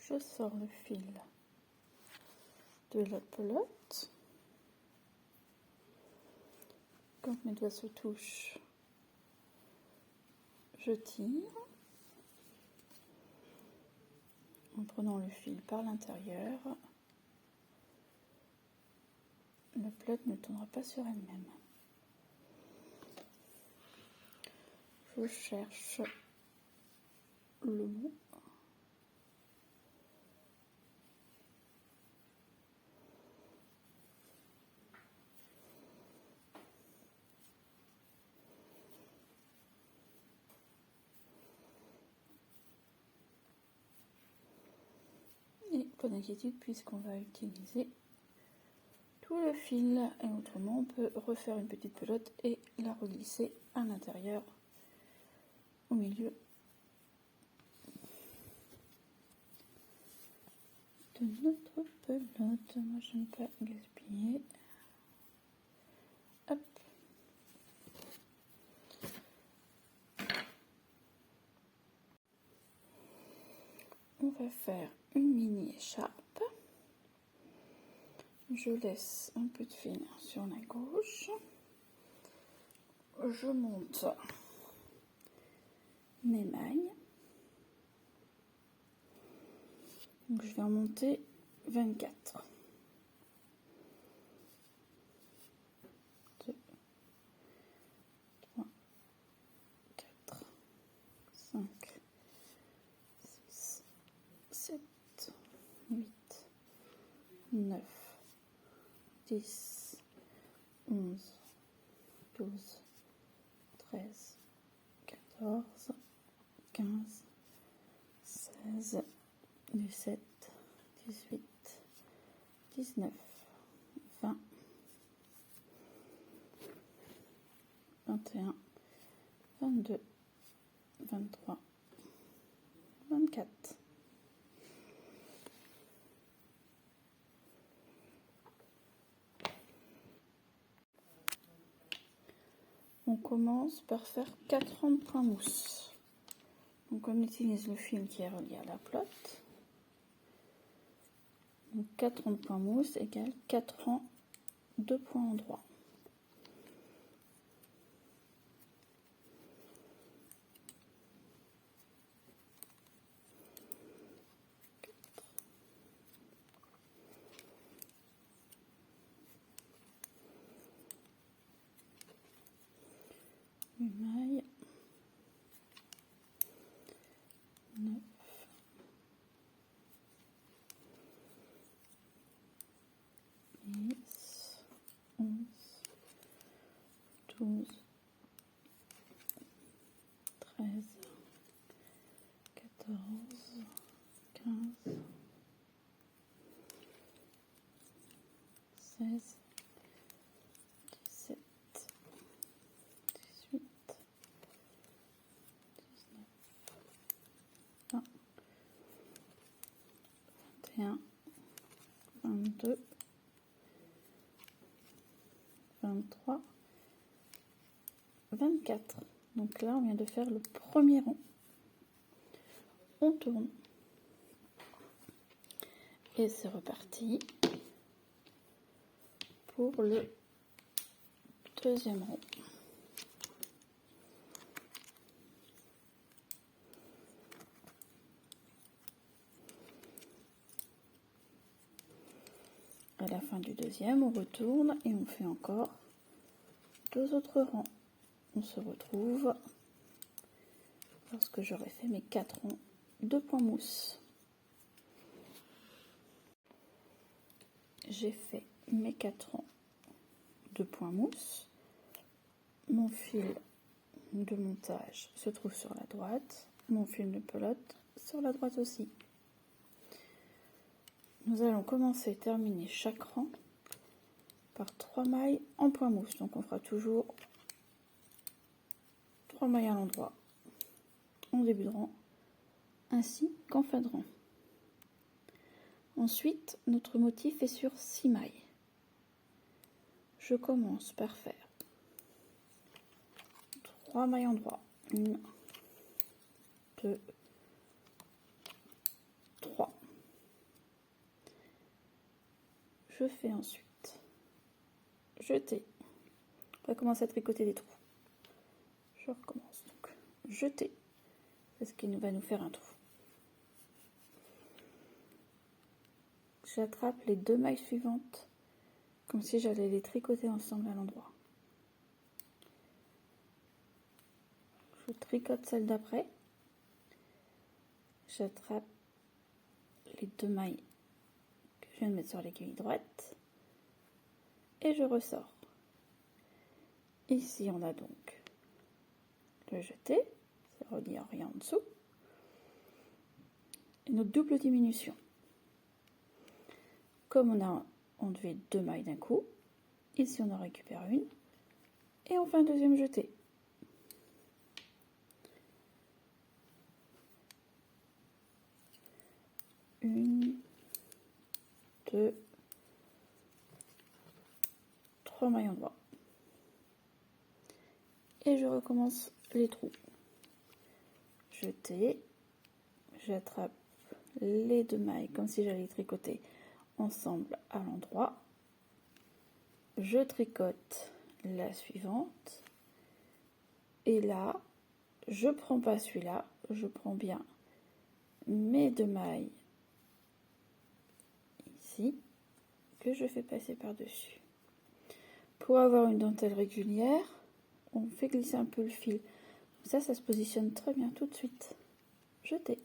je sors le fil de la pelote. Quand mes doigts se touchent, je tire en prenant le fil par l'intérieur. La pelote ne tournera pas sur elle-même. Je cherche le bout. Et pas d'inquiétude puisqu'on va utiliser tout le fil. Et autrement, on peut refaire une petite pelote et la reglisser à l'intérieur, au milieu de notre pelote. Moi, je n'aime pas gaspiller. Hop. On va faire une mini écharpe. Je laisse un peu de fil sur la gauche. Je monte mes mailles. Donc je vais en monter 24. 2, 3, 4, 5, 6, 7, 8, 9, 10, 11, 12, 13, 14, 15, 16, 17, 18, 19, 20, 21, 22, 23, 24. On commence par faire 4 rangs de point mousse. Donc on utilise le fil qui est relié à la pelote. Donc 4 rangs de point mousse égale 4 rangs de points en droit. Une maille. 9. 10, 11, 12, 13, 14, 15, 16, 17, 18, 19, 20, 21, 22, 23, 24. Donc là, on vient de faire le premier rang. On tourne. Et c'est reparti pour le deuxième rang. À la fin du deuxième, on retourne et on fait encore 2 autres rangs. On se retrouve lorsque j'aurai fait mes 4 rangs de point mousse. J'ai fait mes 4 rangs de point mousse. Mon fil de montage se trouve sur la droite. Mon fil de pelote sur la droite aussi. Nous allons commencer et terminer chaque rang par 3 mailles en point mousse. Donc on fera toujours 3 mailles à l'endroit en début de rang ainsi qu'en fin de rang. Ensuite, notre motif est sur 6 mailles. Je commence par faire 3 mailles en droit. 1, 2, 3. Je fais ensuite jeter. On va commencer à tricoter des trous. Je recommence. Donc, jeter. C'est ce qui va nous faire un trou. J'attrape les 2 mailles suivantes comme si j'allais les tricoter ensemble à l'endroit. Je tricote celle d'après. J'attrape les 2 mailles que je viens de mettre sur l'aiguille droite et je ressors. Ici, on a donc le jeté, c'est relié en rien en dessous, et notre double diminution. Comme on a enlevé 2 mailles d'un coup, ici on en récupère une, et on fait un deuxième jeté. Une, 2, 3 mailles endroit. Et je recommence les trous. Jeter, j'attrape les 2 mailles comme si j'allais tricoter ensemble à l'endroit. Je tricote la suivante. Et là, je prends pas celui-là, je prends bien mes 2 mailles ici que je fais passer par-dessus. Pour avoir une dentelle régulière, on fait glisser un peu le fil. Ça se positionne très bien tout de suite. Jeter.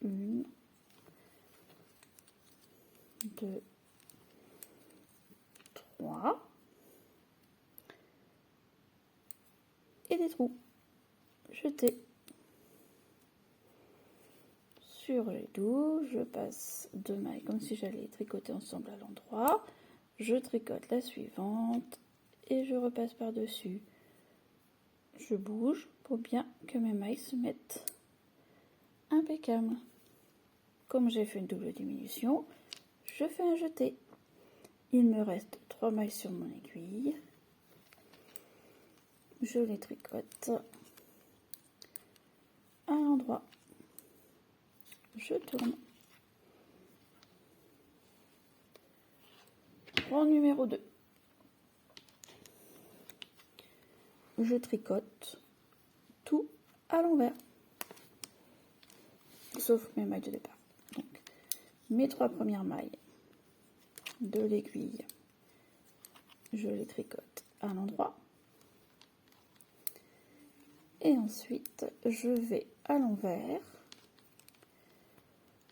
1, 2, 3. Et des trous. Jeter. Sur les 12, je passe 2 mailles comme si j'allais tricoter ensemble à l'endroit. Je tricote la suivante et je repasse par-dessus. Je bouge pour bien que mes mailles se mettent impeccables. Comme j'ai fait une double diminution, je fais un jeté. Il me reste 3 mailles sur mon aiguille. Je les tricote à l'endroit. Je tourne. Rang numéro 2. Je tricote tout à l'envers. Sauf mes mailles de départ. Donc, mes 3 premières mailles de l'aiguille, je les tricote à l'endroit. Et ensuite, je vais à l'envers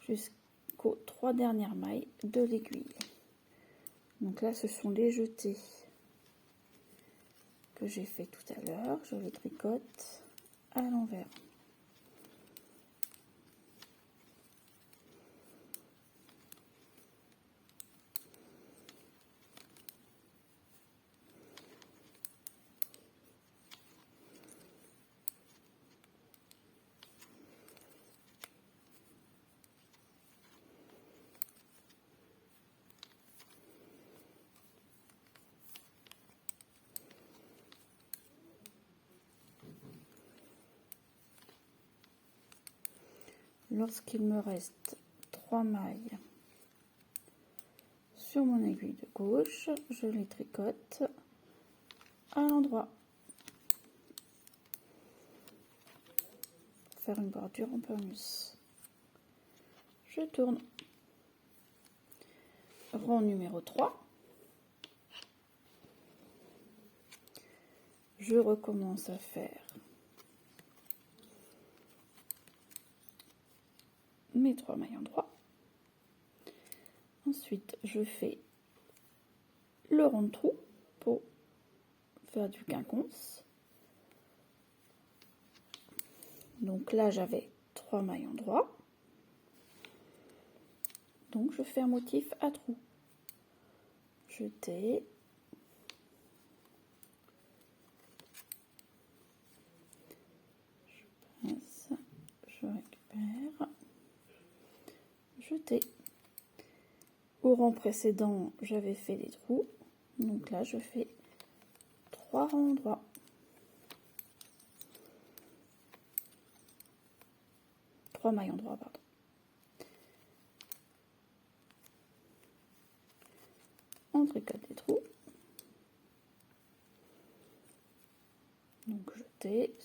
jusqu'aux 3 dernières mailles de l'aiguille. Donc là, ce sont les jetés que j'ai fait tout à l'heure. Je les tricote à l'envers. Lorsqu'il me reste 3 mailles sur mon aiguille de gauche, je les tricote à l'endroit. Faire une bordure en plus. Je tourne. Rang numéro 3. Je recommence à faire mes 3 mailles endroit. Ensuite, je fais le rond de trou pour faire du quinconce. Donc là, j'avais 3 mailles endroit. Donc, je fais un motif à trous. Jeter. Je passe. Je récupère. Jeter. Au rang précédent, j'avais fait des trous. Donc là, je fais 3 rangs endroits. Mailles endroits, pardon. on tricote des trous. Donc jeter,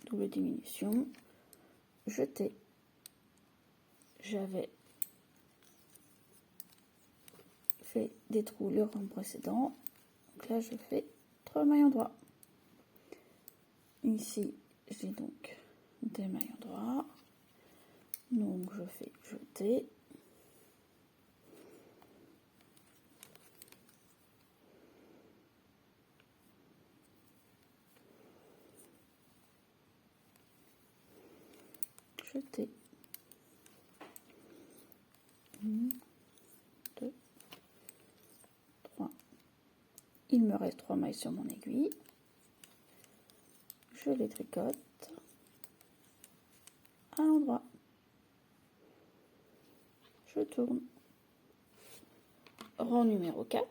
double diminution, jeter. J'avais fait des trous le rang précédent, donc là je fais 3 mailles droits. Ici j'ai donc des mailles droits, donc je fais jeter. Jeter. 1, 2, 3. Il me reste 3 mailles sur mon aiguille. Je les tricote à l'endroit. Je tourne. Rang numéro 4.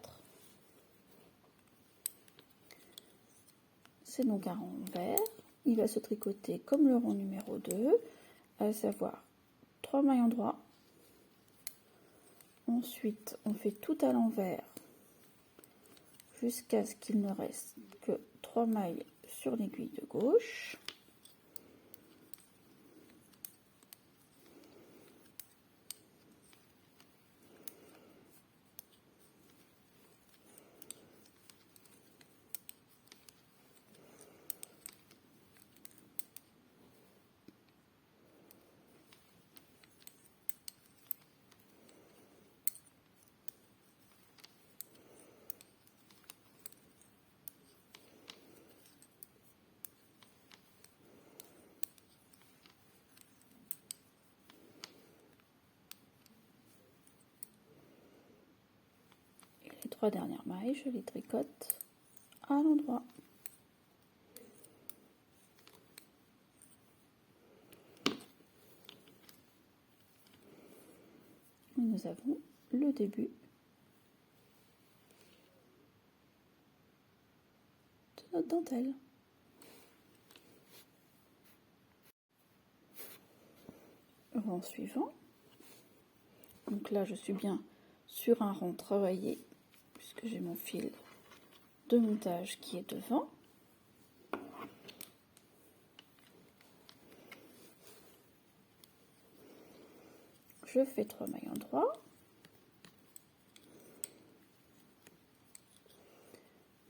C'est donc un rang vert. Il va se tricoter comme le rang numéro 2, à savoir 3 mailles en droit. Ensuite, on fait tout à l'envers jusqu'à ce qu'il ne reste que 3 mailles sur l'aiguille de gauche. Les 3 dernières mailles, je les tricote à l'endroit. Nous avons le début de notre dentelle. Rang suivant. Donc là, je suis bien sur un rang travaillé puisque j'ai mon fil de montage qui est devant. Je fais 3 mailles en droit.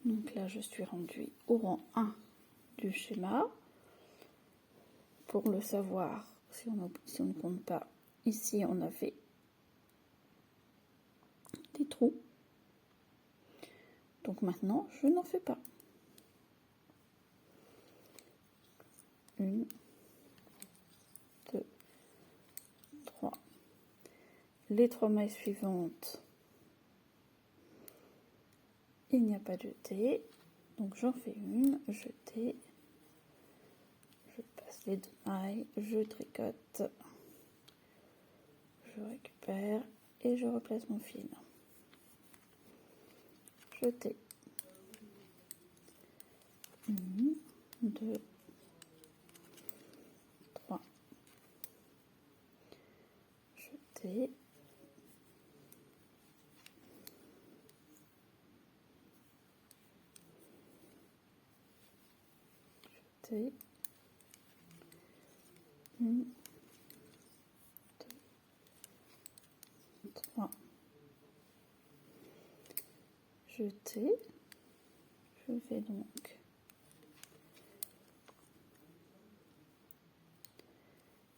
Donc là, je suis rendue au rang 1 du schéma. Pour le savoir, si on ne compte pas, ici on a fait des trous. Donc maintenant, je n'en fais pas. 1, 2, 3. Les 3 mailles suivantes, il n'y a pas de jeté. Donc j'en fais une, jeté. Je passe les 2 mailles, je tricote. Je récupère et je replace mon fil. Jeter. 1, 2, 3. Jeter. Jeter. 1, 2, 3. Jeter. Je vais donc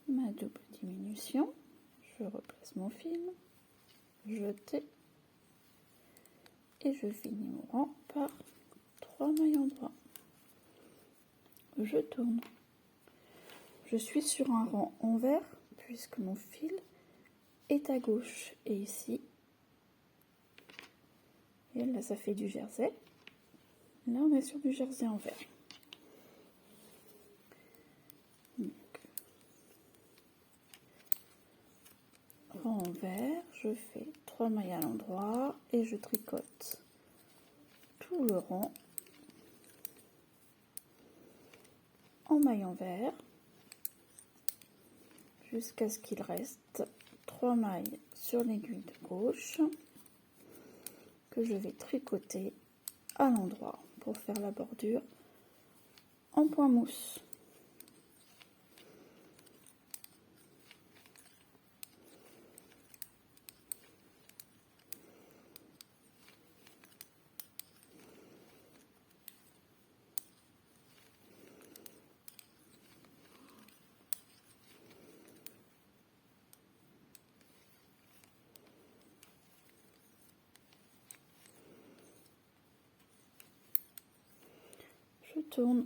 ma double diminution, je replace mon fil, jeter, et je finis mon rang par 3 mailles en droit. Je tourne. Je suis sur un rang en vert puisque mon fil est à gauche et ici, et là ça fait du jersey. Là on est sur du jersey en vert. Rang en vert, je fais 3 mailles à l'endroit et je tricote tout le rang en maille en vert jusqu'à ce qu'il reste 3 mailles sur l'aiguille de gauche que je vais tricoter à l'endroit pour faire la bordure en point mousse. Je tourne.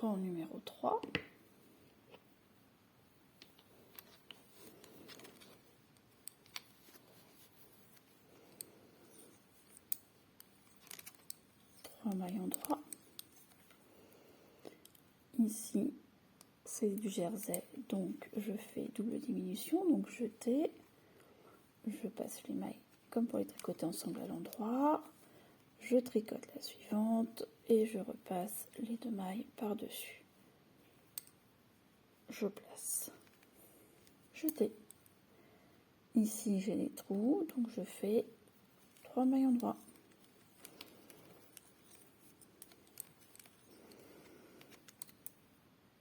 Rang numéro 3. Maillon droit. Ici c'est du jersey, donc je fais double diminution, donc jeter, je passe les mailles comme pour les tricoter ensemble à l'endroit, je tricote la suivante et je repasse les 2 mailles par dessus, je place, jeter. Ici j'ai les trous, donc je fais 3 maillons droits.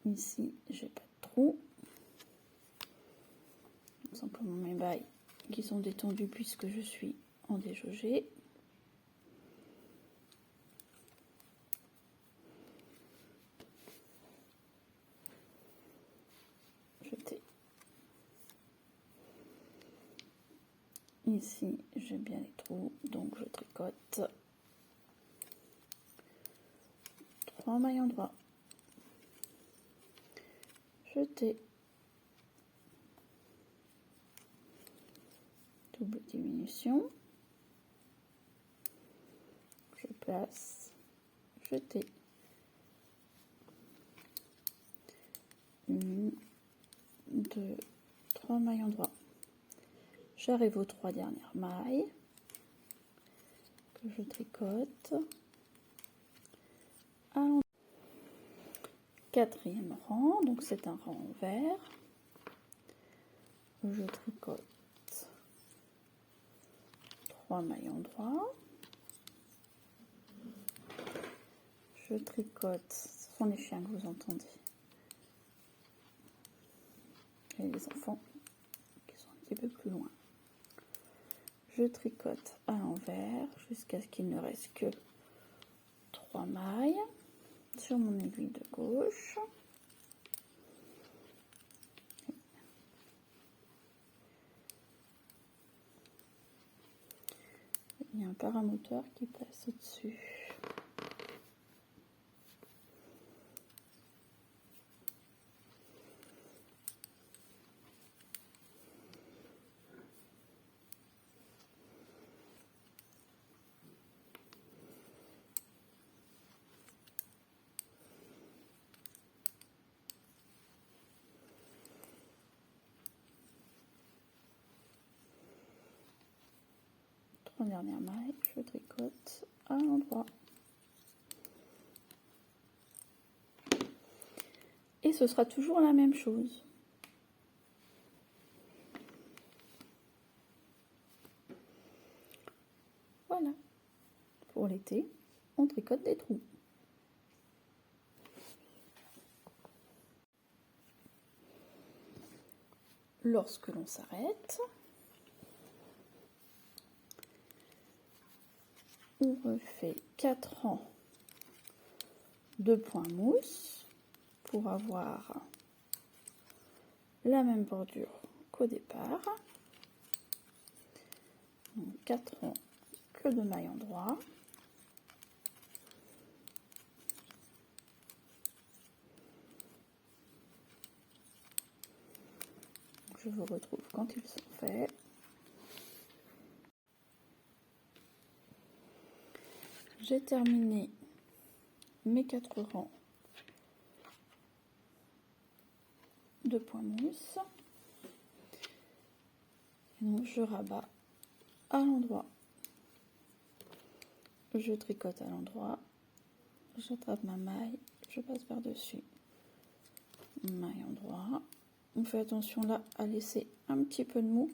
Ici, j'ai pas de trou. Tout simplement mes mailles qui sont détendues puisque je suis en déjaugé. Jeter. Ici, j'ai bien les trous, donc je tricote 3 maillons droits. Jeter. Double diminution. Je place. Jeter. 1, 2, 3 maillons droits. J'arrive aux 3 dernières mailles que je tricote. 4e rang, donc c'est un rang vert. Je tricote 3 maillons droits. Je tricote, ce sont les chiens que vous entendez. Et les enfants qui sont un petit peu plus loin. Je tricote à l'envers jusqu'à ce qu'il ne reste que 3 mailles sur mon aiguille de gauche. Il y a un paramoteur qui passe au-dessus. Dernière maille, je tricote à l'endroit. Et ce sera toujours la même chose. Voilà. Pour l'été, on tricote des trous. Lorsque l'on s'arrête, on refait 4 rangs de points mousse pour avoir la même bordure qu'au départ. Donc 4 rangs que de mailles en droit. Je vous retrouve quand ils sont faits. J'ai terminé mes 4 rangs de points mousse. Et donc je rabats à l'endroit. Je tricote à l'endroit. J'attrape ma maille, je passe par-dessus, maillon droit. On fait attention là à laisser un petit peu de mou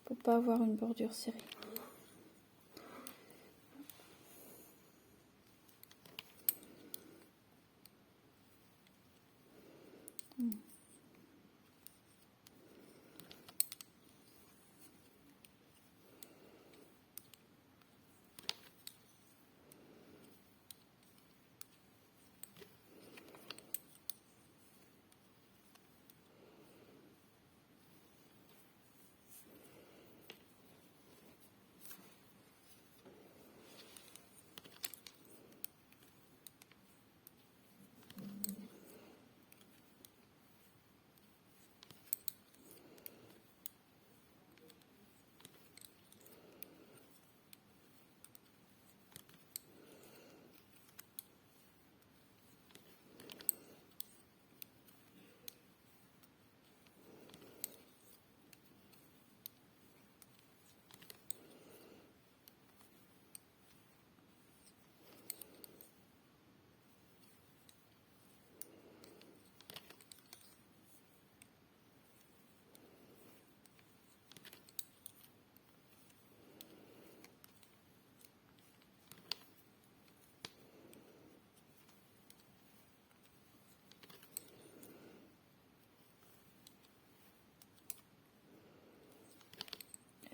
pour pas avoir une bordure serrée.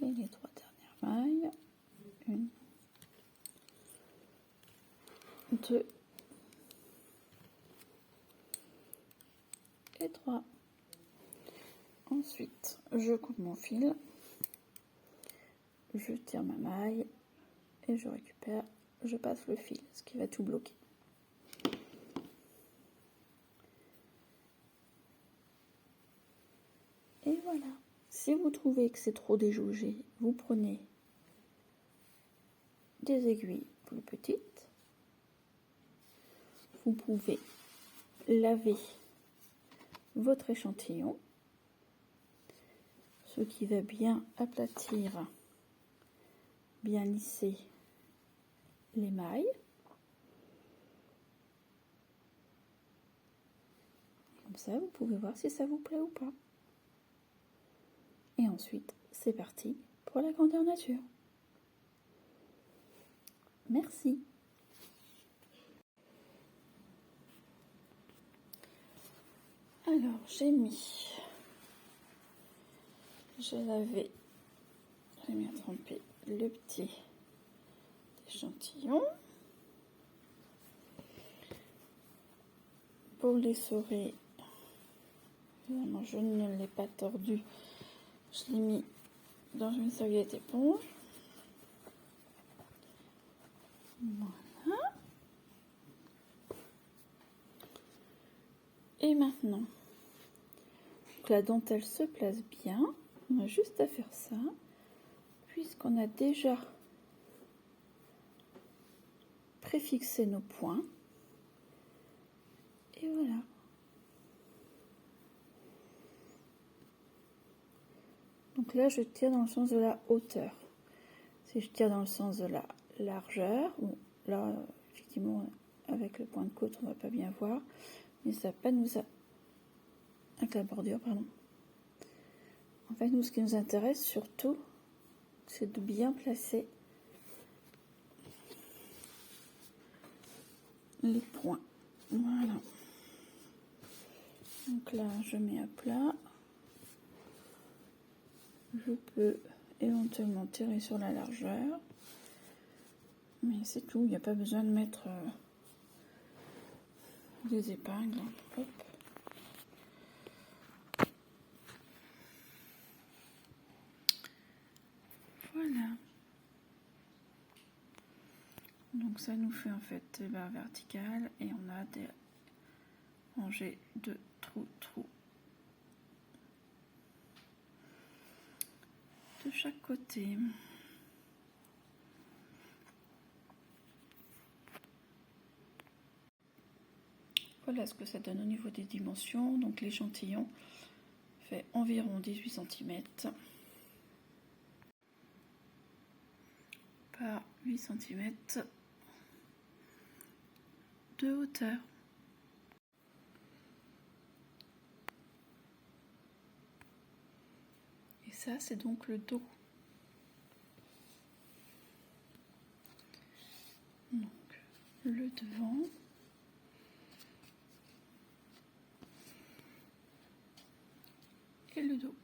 Et les 3 dernières mailles, 1, 2 et 3. Ensuite, je coupe mon fil, je tire ma maille et je récupère, je passe le fil, ce qui va tout bloquer. Et voilà. Si vous trouvez que c'est trop déjaugé, vous prenez des aiguilles plus petites. Vous pouvez laver votre échantillon, ce qui va bien aplatir, bien lisser les mailles. Comme ça, vous pouvez voir si ça vous plaît ou pas. Et ensuite, c'est parti pour la grandeur nature. Merci. Alors, j'ai lavé, j'ai mis à tremper le petit échantillon. Pour l'essorer, évidemment, je ne l'ai pas tordu. Je l'ai mis dans une serviette éponge. Voilà. Et maintenant, que la dentelle se place bien, on a juste à faire ça, puisqu'on a déjà préfixé nos points. Et voilà. Donc là, je tire dans le sens de la hauteur. Si je tire dans le sens de la largeur, bon, là, effectivement, avec le point de côte, on ne va pas bien voir, mais ça va pas nous... Avec la bordure, pardon. En fait, nous, ce qui nous intéresse surtout, c'est de bien placer les points. Voilà. Donc là, je mets à plat. Je peux éventuellement tirer sur la largeur. Mais c'est tout, il n'y a pas besoin de mettre des épingles. Hop. Voilà. Donc ça nous fait en fait des barres verticales et on a des rangées de trous de chaque côté. Voilà ce que ça donne au niveau des dimensions. Donc l'échantillon fait environ 18 cm par 8 cm de hauteur. ça, c'est donc le dos. Donc, le devant. Et le dos.